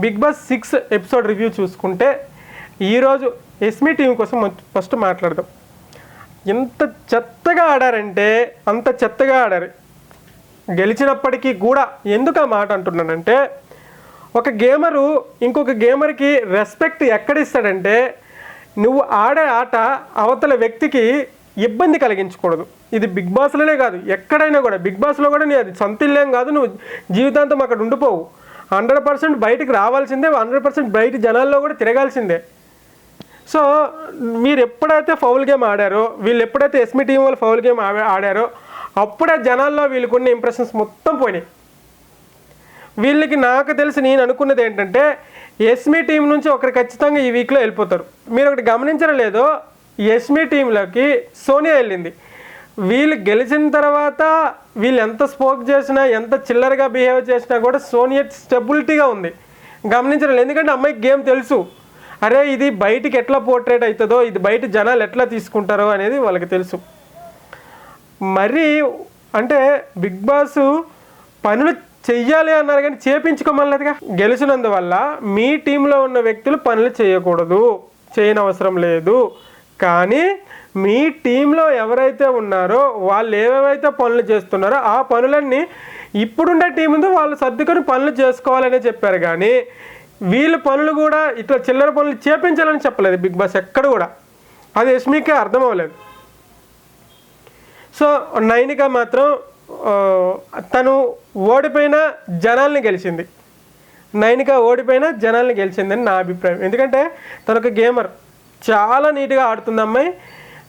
Big boss 6 episode review చూసుకుంటే ఈరోజు ఎస్మీ team కోసం ఫస్ట్ మాట్లాడదాం. ఎంత చెత్తగా ఆడారంటే అంత చెత్తగా ఆడారు. గెలిచినప్పటికీ కూడా ఎందుకు ఆ మాట అంటున్నానంటే, ఒక గేమరు ఇంకొక గేమర్కి రెస్పెక్ట్ ఎక్కడిస్తాడంటే, నువ్వు ఆడే ఆట అవతల వ్యక్తికి ఇబ్బంది కలిగించకూడదు. ఇది బిగ్ బాస్లోనే కాదు, ఎక్కడైనా కూడా. బిగ్ బాస్లో కూడా నీ అది సొంత ఇల్లేం కాదు, నువ్వు జీవితాంతం అక్కడ ఉండిపోవు. 100% బయటికి రావాల్సిందే, 100% బయట జనాల్లో కూడా తిరగాల్సిందే. సో మీరు ఎప్పుడైతే ఫౌల్ గేమ్ ఆడారో, వీళ్ళు ఎప్పుడైతే ఎస్మీ టీం వాళ్ళు ఫౌల్ గేమ్ ఆడారో, అప్పుడే జనాల్లో వీళ్ళకున్న ఇంప్రెషన్స్ మొత్తం పోయినాయి. వీళ్ళకి నాకు తెలిసి నేను అనుకున్నది ఏంటంటే, ఎస్మీ టీం నుంచి ఒకరు ఖచ్చితంగా ఈ వీక్లో వెళ్ళిపోతారు. మీరు ఒకటి గమనించడం లేదో, ఎస్మీ టీంలోకి సోనియా వెళ్ళింది. వీళ్ళు గెలిచిన తర్వాత వీళ్ళు ఎంత స్పోక్ చేసినా, ఎంత చిల్లరగా బిహేవ్ చేసినా కూడా సోనియా స్టెబిలిటీగా ఉంది. గమనించలేదు, ఎందుకంటే అమ్మాయికి గేమ్ తెలుసు. అరే ఇది బయటికి ఎట్లా పోర్ట్రేట్ అవుతుందో, ఇది బయట జనాలు ఎట్లా తీసుకుంటారో అనేది వాళ్ళకి తెలుసు. మరి అంటే బిగ్ బాస్ పనులు చెయ్యాలి అన్నారు కానీ చేపించుకోమన్నదిగా. గెలిచినందువల్ల మీ టీంలో ఉన్న వ్యక్తులు పనులు చేయకూడదు, చేయనవసరం లేదు. కానీ మీ టీంలో ఎవరైతే ఉన్నారో వాళ్ళు ఏవేవైతే పనులు చేస్తున్నారో ఆ పనులన్నీ ఇప్పుడుండే టీం ముందు వాళ్ళు సర్దుకొని పనులు చేసుకోవాలనే చెప్పారు. కానీ వీళ్ళ పనులు కూడా ఇట్లా చిల్లర పనులు చేపించాలని చెప్పలేదు బిగ్ బాస్ ఎక్కడ కూడా. అది యష్మికే అర్థం అవ్వలేదు. సో నైనిక మాత్రం తను ఓడిపోయిన జనాల్ని గెలిచింది. నైనిక ఓడిపోయిన జనాల్ని గెలిచిందని నా అభిప్రాయం. ఎందుకంటే తనొక గేమర్, చాలా నీట్గా ఆడుతుంది అమ్మాయి.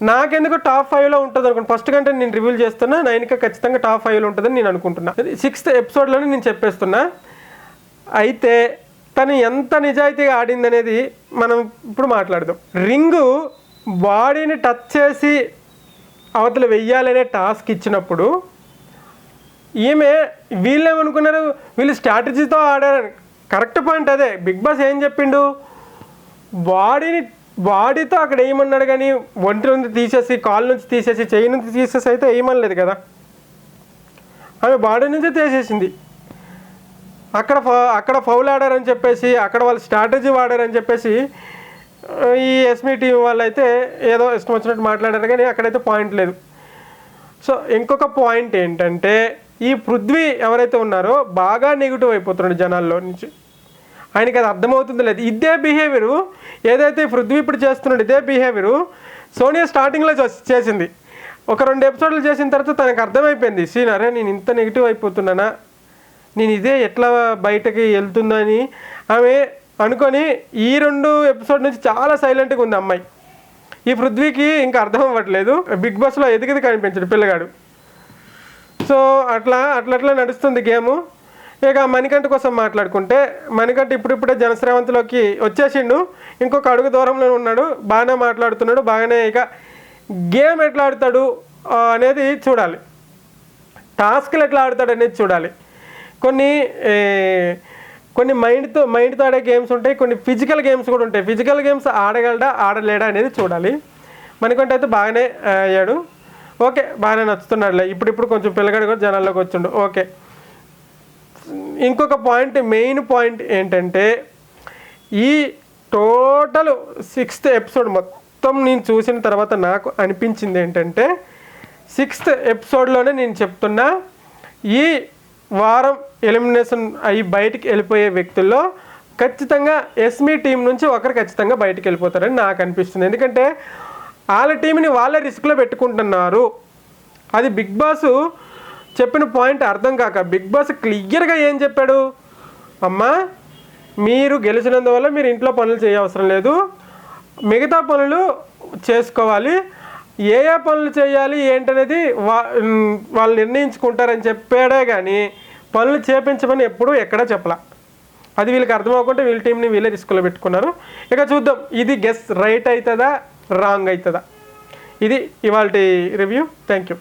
నాకెందుకు టాప్ 5లో ఉంటుంది అనుకుంటున్నాను. ఫస్ట్ కంటే నేను రివ్యూ చేస్తున్నా, నైనిక ఖచ్చితంగా టాప్ 5లో ఉంటుందని నేను అనుకుంటున్నా. 6th ఎపిసోడ్లోనే నేను చెప్పేస్తున్నా. అయితే తను ఎంత నిజాయితీగా ఆడింది అనేది మనం ఇప్పుడు మాట్లాడదాం. రింగు బాడీని టచ్ చేసి అవతల వెయ్యాలనే టాస్క్ ఇచ్చినప్పుడు వీళ్ళేమనుకున్నారు, వీళ్ళు స్ట్రాటజీతో ఆడారని. కరెక్ట్ పాయింట్ అదే. బిగ్ బాస్ ఏం చెప్పిండు, బాడీతో అక్కడ ఏమన్నాడు కానీ ఒంటి నుంచి తీసేసి, కాళ్ళ నుంచి తీసేసి, చెయ్యి నుంచి తీసేసి అయితే ఏమనలేదు కదా. ఆమె బాడీ నుంచే తీసేసింది. అక్కడ ఫౌల్ ఆడారని చెప్పేసి, అక్కడ వాళ్ళు స్ట్రాటజీ వాడారని చెప్పేసి ఈ ఎస్మీ టీం వాళ్ళు అయితే ఏదో ఇష్టం వచ్చినట్టు మాట్లాడారు. కానీ అక్కడైతే పాయింట్ లేదు. సో ఇంకొక పాయింట్ ఏంటంటే, ఈ పృథ్వీ ఎవరైతే ఉన్నారో బాగా నెగిటివ్ అయిపోతున్నాడు జనాల్లో నుంచి. ఆయనకి అది అర్థమవుతుంది లేదు. ఇదే బిహేవియరు ఏదైతే పృథ్వీ ఇప్పుడు చేస్తున్నాడు, ఇదే బిహేవియరు సోనియా స్టార్టింగ్లో చేసింది. ఒక 2 ఎపిసోడ్లు చేసిన తర్వాత తనకు అర్థమైపోయింది, అరే నేను ఇంత నెగిటివ్ అయిపోతున్నానా, నేను ఇదే ఎట్లా బయటకి వెళ్తుందని ఆమె అనుకొని ఈ 2 ఎపిసోడ్ నుంచి చాలా సైలెంట్గా ఉంది అమ్మాయి. ఈ పృథ్వీకి ఇంకా అర్థం అవ్వట్లేదు. బిగ్ బాస్లో ఎదిగది కనిపించాడు పిల్లగాడు. సో అట్లా నడుస్తుంది గేము. ఇక మణికంఠ కోసం మాట్లాడుకుంటే, మణికంఠ ఇప్పుడిప్పుడే జనశ్రేవంతిలోకి వచ్చేసిండు. ఇంకొక అడుగు దూరంలో ఉన్నాడు. బాగానే మాట్లాడుతున్నాడు, బాగానే. ఇక గేమ్ ఎట్లా ఆడతాడు అనేది చూడాలి, టాస్క్లు ఎట్లా ఆడతాడు అనేది చూడాలి. కొన్ని మైండ్తో ఆడే గేమ్స్ ఉంటాయి, కొన్ని ఫిజికల్ గేమ్స్ కూడా ఉంటాయి. ఫిజికల్ గేమ్స్ ఆడగలడా ఆడలేడా అనేది చూడాలి. మణికంఠ అయితే బాగానే అయ్యాడు. ఓకే, బాగానే నచ్చుతున్నాడులే. ఇప్పుడు కొంచెం పిల్లగాడు కూడా జనాల్లోకి వచ్చిండు. ఓకే. ఇంకొక పాయింట్, మెయిన్ పాయింట్ ఏంటంటే, ఈ టోటల్ 6th ఎపిసోడ్ మొత్తం నేను చూసిన తర్వాత నాకు అనిపించింది ఏంటంటే, 6th ఎపిసోడ్లోనే నేను చెప్తున్నా, ఈ వారం ఎలిమినేషన్ అయ్యి బయటికి వెళ్ళిపోయే వ్యక్తుల్లో ఖచ్చితంగా ఎస్మీ టీం నుంచి ఒకరు ఖచ్చితంగా బయటికి వెళ్ళిపోతారని నాకు అనిపిస్తుంది. ఎందుకంటే వాళ్ళ టీంని వాళ్ళే రిస్క్లో పెట్టుకుంటున్నారు. అది బిగ్ బాస్ చెప్పిన పాయింట్ అర్థం కాక బిగ్ బాస్ క్లియర్గా ఏం చెప్పాడు, అమ్మా మీరు గెలిచినందువల్ల మీరు ఇంట్లో పనులు చేయవసరం లేదు, మిగతా పనులు చేసుకోవాలి, ఏ పనులు చేయాలి ఏంటనేది వాళ్ళు నిర్ణయించుకుంటారని చెప్పాడే కానీ పనులు చేపించమని ఎప్పుడూ ఎక్కడా చెప్పలా. అది వీళ్ళకి అర్థం అవ్వకుంటే వీళ్ళ టీంని వీళ్ళే రిస్క్లో పెట్టుకున్నారు. ఇక చూద్దాం, ఇది గెస్ రైట్ అవుతుందా రాంగ్ అవుతుందా. ఇది ఇవాల్టి రివ్యూ. Thank you.